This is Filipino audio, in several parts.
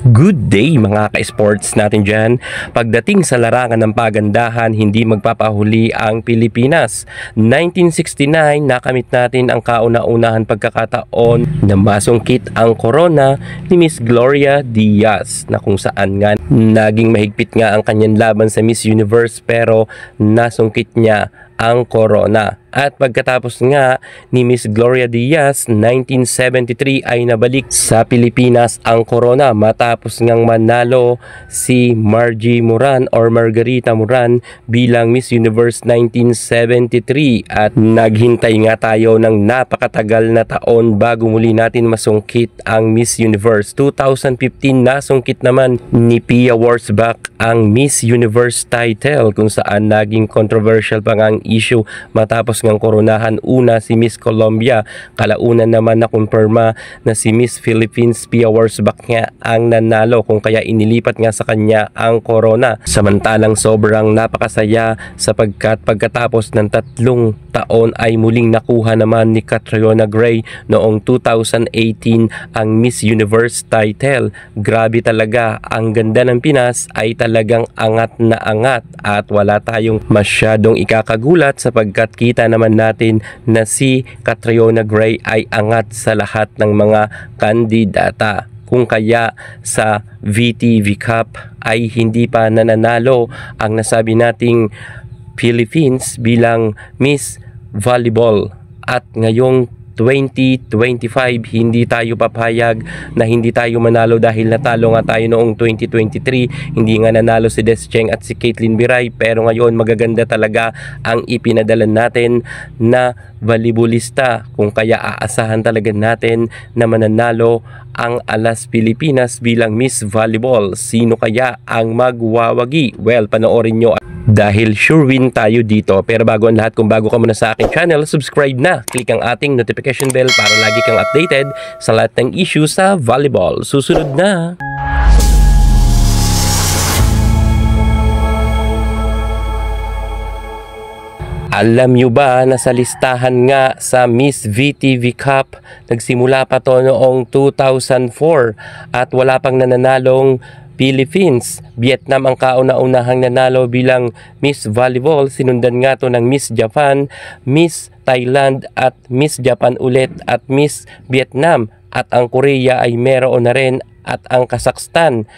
Good day mga ka-sports natin dyan. Pagdating sa larangan ng pagandahan, hindi magpapahuli ang Pilipinas. 1969, nakamit natin ang kauna-unahan pagkakataon na masungkit ang corona ni Miss Gloria Diaz, na kung saan nga naging mahigpit nga ang kanyang laban sa Miss Universe pero nasungkit niya ang corona. At pagkatapos nga ni Miss Gloria Diaz, 1973 ay nabalik sa Pilipinas ang corona matapos ngang manalo si Margie Moran or Margarita Moran bilang Miss Universe 1973, at naghintay nga tayo ng napakatagal na taon bago muli natin masungkit ang Miss Universe. 2015 nasungkit naman ni Pia Wurtzbach ang Miss Universe title, kung saan naging controversial pa nga ang issue matapos ngang koronahan una si Miss Colombia. Kalaunan naman na kumpirma na si Miss Philippines Pia Wurtzbach nga ang nanalo, kung kaya inilipat nga sa kanya ang corona. Samantalang sobrang napakasaya sapagkat pagkatapos ng 3 taon ay muling nakuha naman ni Catriona Gray noong 2018 ang Miss Universe title. Grabe talaga, ang ganda ng Pinas ay talagang angat na angat at wala tayong masyadong ikakagulat sapagkat kita naman natin na si Catriona Gray ay angat sa lahat ng mga kandidata. Kung kaya sa VTV Cup ay hindi pa nananalo ang nasabi nating Philippines bilang Miss Volleyball, at ngayong 2025 hindi tayo papayag na hindi tayo manalo dahil natalo nga tayo noong 2023. Hindi nga nanalo si Des Cheng at si Caitlin Biray, pero ngayon magaganda talaga ang ipinadala natin na volleyballista, kung kaya aasahan talaga natin na mananalo ang Alas Pilipinas bilang Miss Volleyball. Sino kaya ang magwawagi? Well, panoorin nyo dahil sure win tayo dito. Pero bago ang lahat, kung bago ka muna sa aking channel, subscribe na. Click ang ating notification bell para lagi kang updated sa lahat ng issue sa volleyball. Susunod na! Alam nyo ba na sa listahan nga sa Miss VTV Cup, nagsimula pa to noong 2004 at wala pang nananalong Philippines. Vietnam ang kauna-unahang nanalo bilang Miss Volleyball. Sinundan nga to ng Miss Japan, Miss Thailand at Miss Japan ulit at Miss Vietnam. At ang Korea ay meron na rin, at ang Kazakhstan.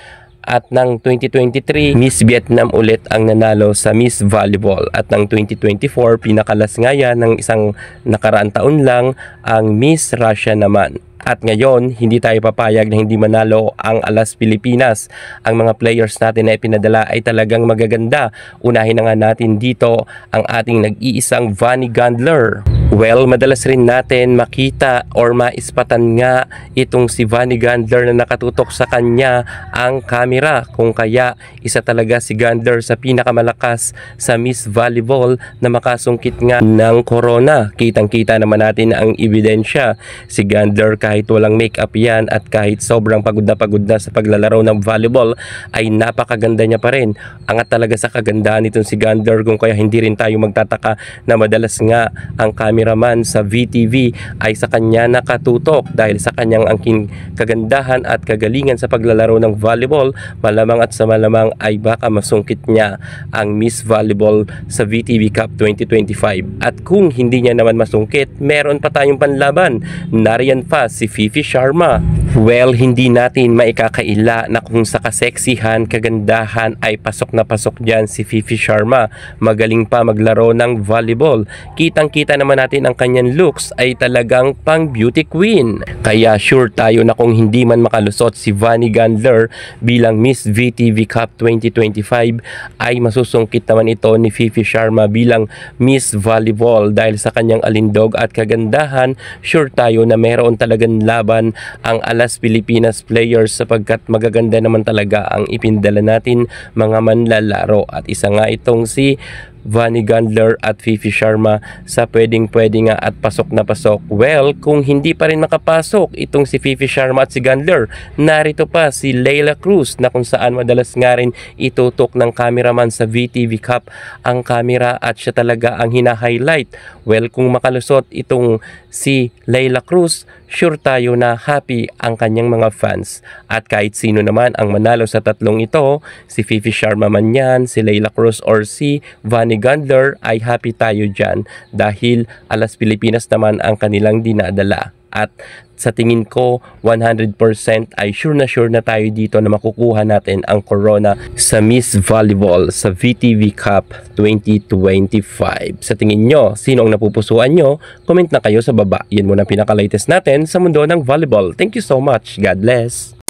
At ng 2023, Miss Vietnam ulit ang nanalo sa Miss Volleyball. At ng 2024, pinakalas nga yan ng isang nakaraang taon lang, ang Miss Russia naman. At ngayon, hindi tayo papayag na hindi manalo ang Alas Pilipinas. Ang mga players natin na ipinadala ay talagang magaganda. Unahin na nga natin dito ang ating nag-iisang Vonnie Gandler. Well, madalas rin natin makita or maispatan nga itong si Vonnie Gandler na nakatutok sa kanya ang camera. Kung kaya, isa talaga si Gandler sa pinakamalakas sa Miss Volleyball na makasungkit nga ng corona. Kitang-kita naman natin ang ebidensya. Si Gandler, kahit walang makeup yan at kahit sobrang pagod na sa paglalaro ng volleyball, ay napakaganda niya pa rin. Angat talaga sa kagandahan nitong si Gandler, kung kaya hindi rin tayo magtataka na madalas nga ang cameraman sa VTV ay sa kanya nakatutok dahil sa kanyang angking kagandahan at kagalingan sa paglalaro ng volleyball. Malamang at sa malamang ay baka masungkit niya ang Miss Volleyball sa VTV Cup 2025. At kung hindi niya naman masungkit, meron pa tayong panlaban. Nariyan pa si Fifi Sharma. Well, hindi natin maikakaila na kung sa kaseksihan, kagandahan ay pasok na pasok dyan si Fifi Sharma. Magaling pa maglaro ng volleyball. Kitang-kita naman natin ang kanyang looks ay talagang pang beauty queen. Kaya sure tayo na kung hindi man makalusot si Vonnie Gandler bilang Miss VTV Cup 2025 ay masusungkit naman ito ni Fifi Sharma bilang Miss Volleyball. Dahil sa kanyang alindog at kagandahan, sure tayo na meron talagang laban ang Alas Pilipinas players sapagkat magaganda naman talaga ang ipindala natin mga manlalaro. At isa nga itong si Vani Gandler at Fifi Sharma sa pwedeng-pwede nga at pasok na pasok. Well, kung hindi pa rin makapasok itong si Fifi Sharma at si Gandler, narito pa si Leila Cruz na kung saan madalas nga rin itutok ng cameraman sa VTV Cup ang camera at siya talaga ang hina-highlight. Well, kung makalusot itong si Leila Cruz, sure tayo na happy ang kanyang mga fans. At kahit sino naman ang manalo sa tatlong ito, si Fifi Sharma man yan, si Leila Cruz or si Vani Gandler, ay happy tayo dyan dahil alas Pilipinas naman ang kanilang dinadala. At sa tingin ko 100% ay sure na tayo dito na makukuha natin ang corona sa Miss Volleyball sa VTV Cup 2025. Sa tingin nyo, sino ang napupusuan nyo? Comment na kayo sa baba. Yan muna pinaka-latest natin sa mundo ng volleyball. Thank you so much. God bless.